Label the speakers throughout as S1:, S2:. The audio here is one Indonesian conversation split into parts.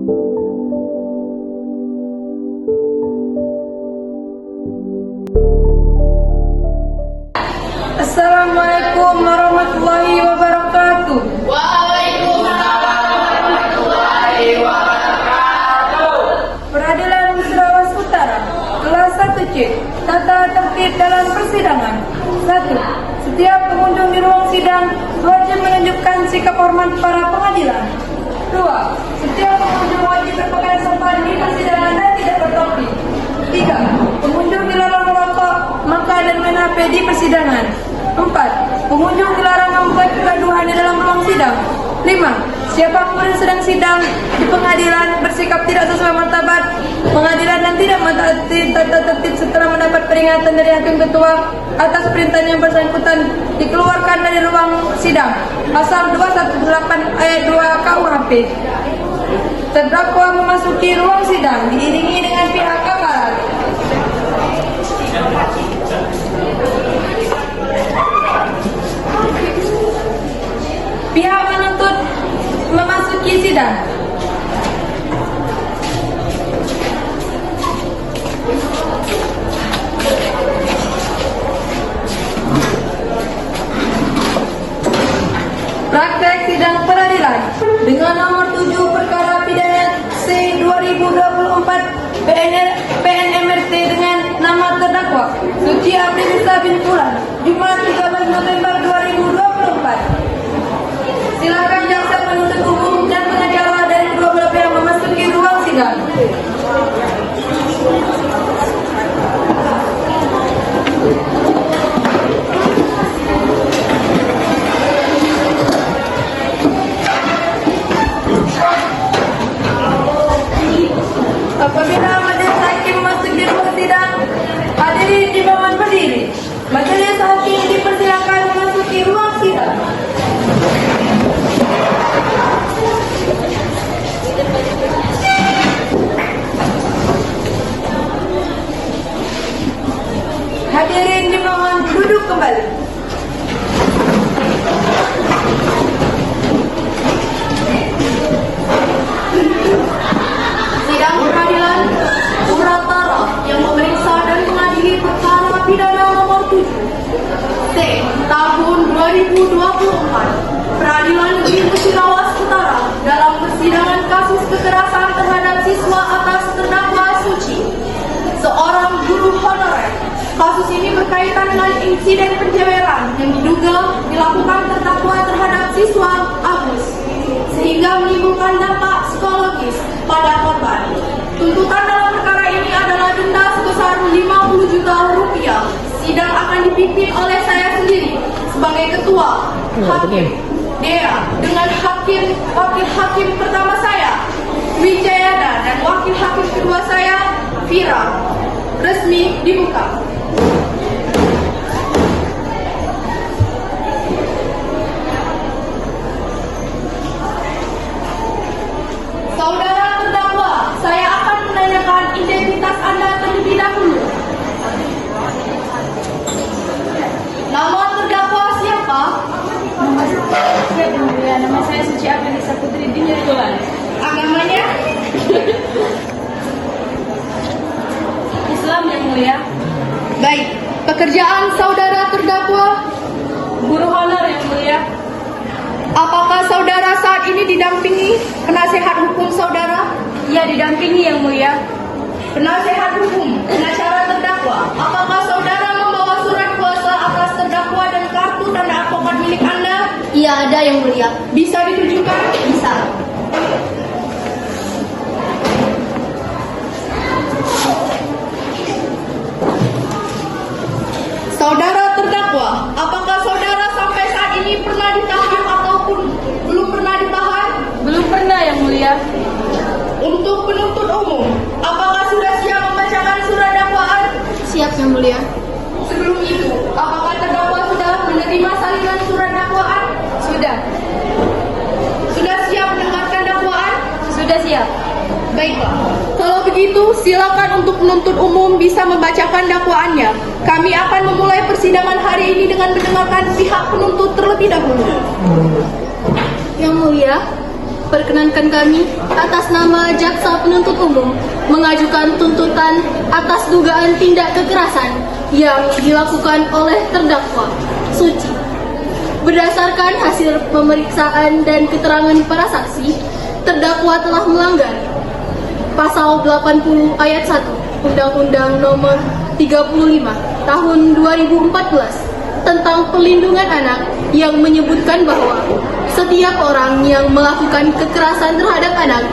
S1: Assalamualaikum warahmatullahi wabarakatuh.
S2: Waalaikumsalam warahmatullahi wabarakatuh.
S1: Peradilan Sulawesi Utara, kelas 1C, tata tertib dalam persidangan. 1. Setiap pengunjung di ruang sidang wajib menunjukkan sikap hormat para pengadilan. 2. Setiap pengunjung wajib berpakaian sopan di persidangan dan tidak bertopi. 3. Pengunjung dilarang merokok, makan dan main HP di persidangan. 4. Pengunjung dilarang membuat kegaduhan di dalam ruang sidang. 5. Siapapun yang sedang sidang di pengadilan bersikap tidak sesuai martabat pengadilan dan tidak mentaati tata tertib setelah mendapat peringatan dari hakim ketua atas perintah yang bersangkutan dikeluarkan dari ruang sidang. Pasal 218 ayat 2 KUHP. Terdakwa memasuki ruang sidang diiringi dengan pihak aparat. Pihak menuntut memasuki sidang. Praktek sidang peradilan dengan nomor 7 perkara pidana C/2024 PNMRT dengan nama terdakwa Suci Aprilisa bin Fulan, Jumat 13 November 2024. Silakan jaksa penuntut umum dan pengacara dari kedua belah pihak memasuki ruang sidang. Apabila majelis hakim memasuki ruang sidang, hadirin dimohon berdiri. Majelis hakim dipersilakan memasuki ruang sidang. Hadirin dimohon duduk kembali. Sidang peradilan Uratara yang memeriksa dan mengadili perkara pidana nomor 7 C tahun 2024 Peradilan Negeri Sulawesi Utara dalam persidangan kasus kekerasan terhadap siswa atas terdakwa Suci, seorang guru honorer. Kasus ini berkaitan dengan insiden penjeweran yang diduga dilakukan terdakwa terhadap siswa Agus, sehingga menimbulkan dampak psikologis pada korban. Tuntutan dalam perkara ini adalah denda sebesar 50 juta rupiah. Sidang akan dipimpin oleh saya sendiri sebagai ketua hakim Dea dengan wakil hakim pertama saya Wijayana dan wakil hakim kedua saya Fira. Resmi dibuka. Saudara terdakwa, saya akan menanyakan identitas Anda terlebih dahulu. Nama terdakwa siapa?
S3: Nama saya Suci Aprilisa Putri bin Fulan.
S1: Agamanya?
S3: Islam yang mulia.
S1: Baik. Pekerjaan saudara terdakwa?
S3: Guru honor yang mulia.
S1: Apakah saudara saat ini didampingi penasehat hukum saudara?
S3: Ia didampingi yang mulia.
S1: Penasehat hukum, pengacara terdakwa, apakah saudara membawa surat kuasa atas terdakwa dan kartu tanda advokat milik Anda?
S2: Iya, ada yang mulia.
S1: Bisa ditunjukkan?
S2: Bisa.
S1: Saudara terdakwa, apakah saudara sampai saat ini pernah ditahan ataupun belum pernah ditahan?
S3: Belum pernah yang mulia.
S1: Untuk penuntut umum, apakah sudah siap membacakan surat dakwaan?
S2: Siap yang mulia.
S1: Sebelum itu, apakah terdakwa sudah menerima salinan surat dakwaan?
S3: Sudah.
S1: Sudah siap mendengarkan dakwaan?
S3: Sudah siap.
S1: Baiklah, kalau begitu silakan untuk penuntut umum bisa membacakan dakwaannya. Kami akan memulai persidangan hari ini dengan mendengarkan pihak penuntut terlebih dahulu.
S2: Yang mulia, perkenankan kami atas nama Jaksa Penuntut Umum mengajukan tuntutan atas dugaan tindak kekerasan yang dilakukan oleh terdakwa Suci. Berdasarkan hasil pemeriksaan dan keterangan para saksi, terdakwa telah melanggar Pasal 80 Ayat 1 Undang-Undang Nomor 35 Tahun 2014 tentang Perlindungan Anak yang menyebutkan bahwa setiap orang yang melakukan kekerasan terhadap anak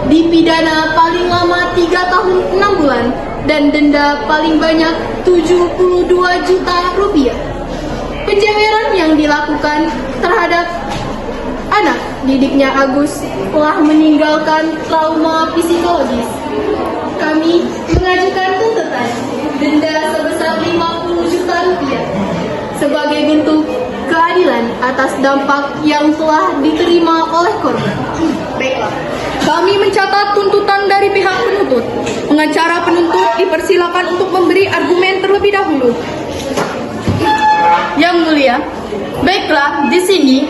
S2: dipidana paling lama 3 tahun 6 bulan dan denda paling banyak 72 juta rupiah. Penjeweran yang dilakukan terhadap anak didiknya Agus telah meninggalkan trauma psikologis. Kami mengajukan tuntutan denda sebesar 50 juta rupiah sebagai bentuk keadilan atas dampak yang telah diterima oleh korban.
S1: Baiklah, kami mencatat tuntutan dari pihak penuntut. Pengacara penuntut dipersilakan untuk memberi argumen terlebih dahulu.
S2: Yang mulia, baiklah, di sini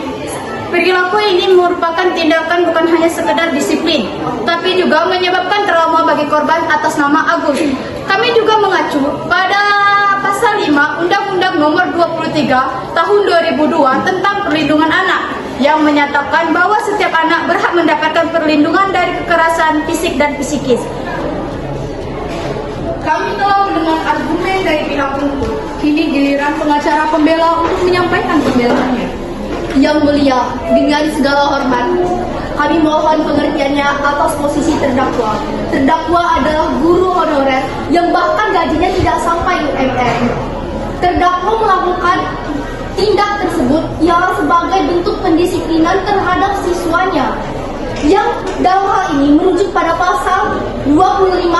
S2: perilaku ini merupakan tindakan bukan hanya sekedar disiplin, tapi juga menyebabkan trauma bagi korban atas nama Agus. Kami juga mengacu pada Pasal 5 Undang-Undang Nomor 23 Tahun 2002 tentang Perlindungan Anak yang menyatakan bahwa setiap anak berhak mendapatkan perlindungan dari kekerasan fisik dan psikis.
S1: Kami telah mendengar argumen dari pihak penuntut. Kini giliran pengacara pembela untuk menyampaikan pembelaannya.
S2: Yang mulia, dengan segala hormat, kami mohon pengertiannya atas posisi terdakwa. Terdakwa adalah guru honorer yang bahkan gajinya tidak sampai UMR. Terdakwa melakukan tindak tersebut ialah sebagai bentuk pendisiplinan terhadap siswanya, yang dalam hal ini merujuk pada pasal 25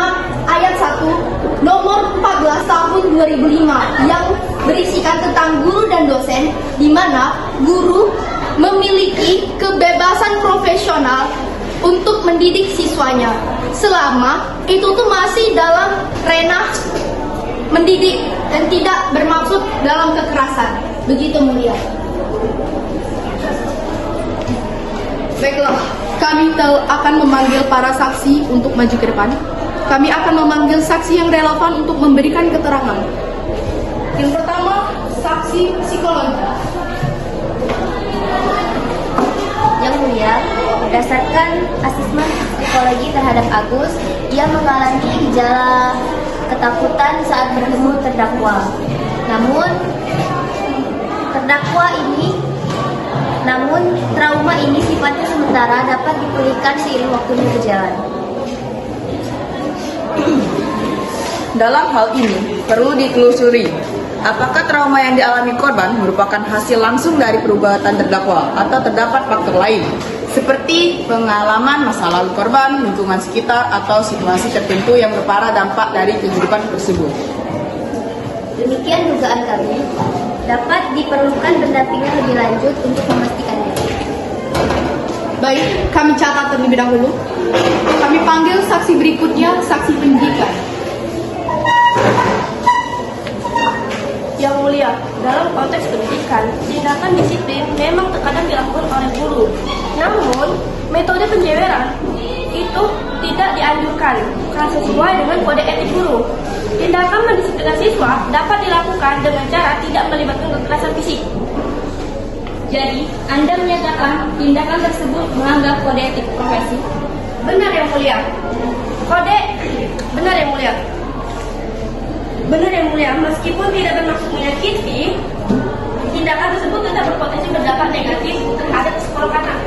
S2: ayat 1 nomor 14 tahun 2005 yang berisikan tentang guru dan dosen, di mana guru memiliki kebebasan profesional untuk mendidik siswanya selama itu tuh masih dalam ranah mendidik dan tidak bermaksud dalam kekerasan. Begitu mulia.
S1: Baiklah, kami akan memanggil para saksi untuk maju ke depan. Kami akan memanggil saksi yang relevan untuk memberikan keterangan. Yang pertama, saksi psikologi.
S4: Yang mulia, berdasarkan asesmen psikologi terhadap Agus, ia mengalami gejala ketakutan saat bertemu terdakwa. Namun trauma ini sifatnya sementara, dapat dipulihkan seiring waktunya berjalan.
S5: Dalam hal ini, perlu ditelusuri apakah trauma yang dialami korban merupakan hasil langsung dari perbuatan terdakwa atau terdapat faktor lain, seperti pengalaman masa lalu korban, lingkungan sekitar, atau situasi tertentu yang berparah dampak dari kehidupan tersebut.
S4: Demikian dugaan kami, dapat diperlukan pendampingan lebih lanjut untuk memastikannya.
S1: Baik, kami catat terlebih dahulu. Kami panggil saksi berikutnya, saksi pendidikan.
S3: Yang mulia, dalam konteks pendidikan, tindakan disiplin memang terkadang dilakukan oleh guru. Namun, metode penjeweran itu tidak dianjurkan karena sesuai dengan kode etik guru. Tindakan mendisiplinkan siswa dapat dilakukan dengan cara tidak melibatkan kekerasan fisik.
S4: Jadi, Anda menyatakan tindakan tersebut melanggar kode etik profesi?
S3: Benar yang mulia. Benar yang mulia. Benar yang mulia, meskipun tidak bermaksud menyakiti, tindakan tersebut tetap berpotensi berdampak negatif terhadap psikolog anak.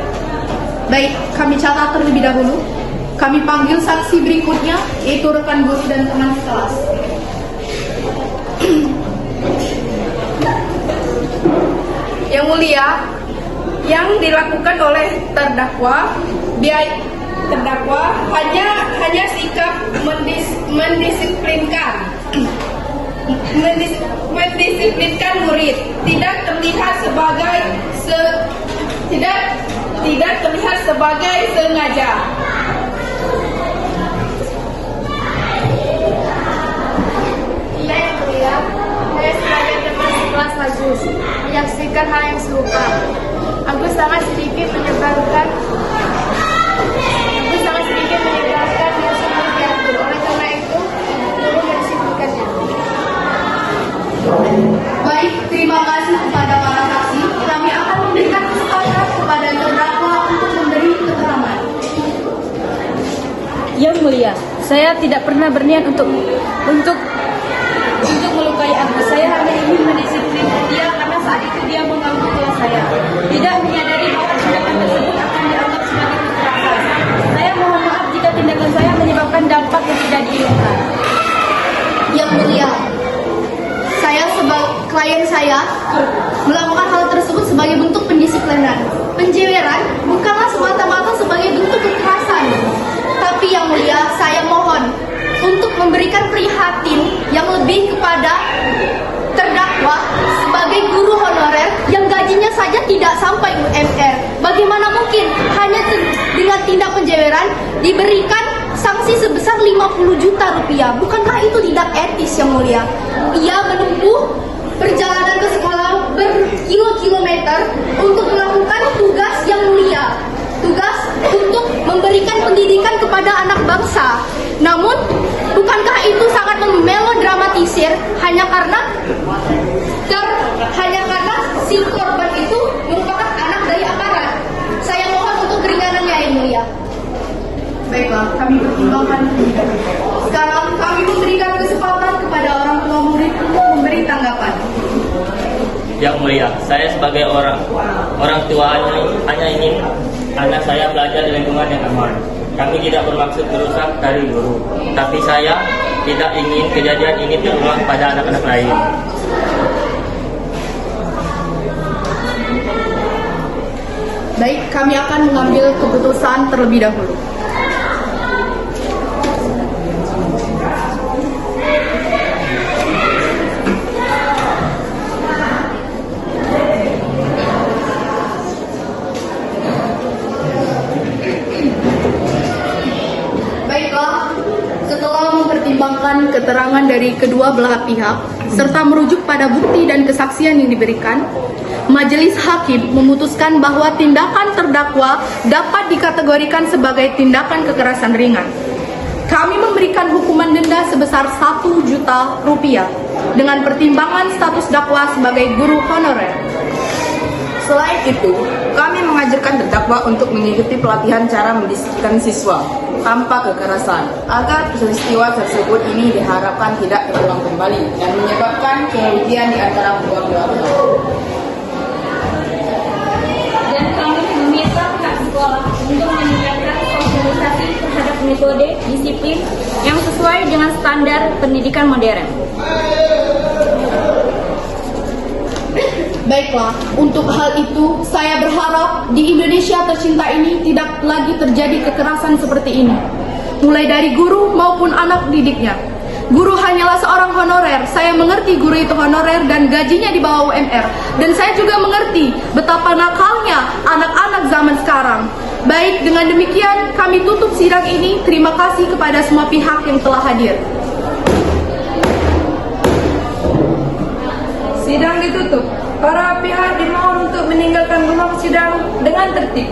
S1: Baik, kami catat terlebih dahulu. Kami panggil saksi berikutnya, yaitu rekan guru dan teman sekelas. Yang mulia, yang dilakukan oleh terdakwa hanya sikap mendisiplinkan murid, tidak terlihat sebagai sengaja.
S2: Iya yang mulia, saya sebagai teman sekelas Agus menyaksikan hal yang serupa. Agus sangat sedikit menyebarkan
S6: Yang mulia, saya tidak pernah berniat untuk melukai Agus. Saya hanya ingin mendisiplin dia karena saat itu dia mengganggu kelas saya. Tidak menyadari bahwa tindakan tersebut akan dianggap sebagai kekerasan. Saya mohon maaf jika tindakan saya menyebabkan dampak yang tidak diinginkan.
S2: Yang mulia, saya sebagai klien saya melakukan hal tersebut sebagai bentuk pendisiplinan. Penjeweran bukanlah semata-mata sebagai bentuk kekerasan. Tapi yang mulia, saya mohon untuk memberikan prihatin yang lebih kepada terdakwa sebagai guru honorer yang gajinya saja tidak sampai UMR. Bagaimana mungkin hanya dengan tindak penjeweran diberikan sanksi sebesar 50 juta rupiah? Bukankah itu tidak etis, yang mulia? Ia menempuh perjalanan ke sekolah berkilo-kilometer untuk melakukan tugas yang mulia, tugas untuk memberikan pendidikan kepada anak bangsa. Namun, bukankah itu sangat memelodramatisir hanya karena si korban itu merupakan anak dari aparat? Saya mohon untuk keringanannya, yang mulia.
S1: Baiklah, kami pertimbangkan. Sekarang kami memberikan kesempatan kepada orang tua murid untuk memberi tanggapan.
S7: Yang mulia, saya sebagai orang tua hanya ingin anak saya belajar di lingkungan yang aman. Kami tidak bermaksud merusak dari guru, tapi saya tidak ingin kejadian ini terulang pada anak-anak lain.
S1: Baik, kami akan mengambil keputusan terlebih dahulu. Baiklah, setelah mempertimbangkan keterangan dari kedua belah pihak serta merujuk pada bukti dan kesaksian yang diberikan, Majelis Hakim memutuskan bahwa tindakan terdakwa dapat dikategorikan sebagai tindakan kekerasan ringan. Kami memberikan hukuman denda sebesar 1 juta rupiah dengan pertimbangan status dakwa sebagai guru honorer.
S5: Selain itu, kami mengajarkan terdakwa untuk mengikuti pelatihan cara mendisiplinkan siswa tanpa kekerasan agar peristiwa tersebut ini diharapkan tidak terulang kembali dan menyebabkan kerugian di antara kedua belah pihak.
S6: Dan kami meminta pihak sekolah untuk meningkatkan sosialisasi terhadap metode disiplin yang sesuai dengan standar pendidikan modern.
S1: Baiklah, untuk hal itu saya berharap di Indonesia tercinta ini tidak lagi terjadi kekerasan seperti ini, mulai dari guru maupun anak didiknya. Guru hanyalah seorang honorer. Saya mengerti guru itu honorer dan gajinya di bawah UMR. Dan saya juga mengerti betapa nakalnya anak-anak zaman sekarang. Baik, dengan demikian kami tutup sidang ini. Terima kasih kepada semua pihak yang telah hadir.
S8: Sidang ditutup. Para pihak dimohon untuk meninggalkan ruang sidang dengan tertib.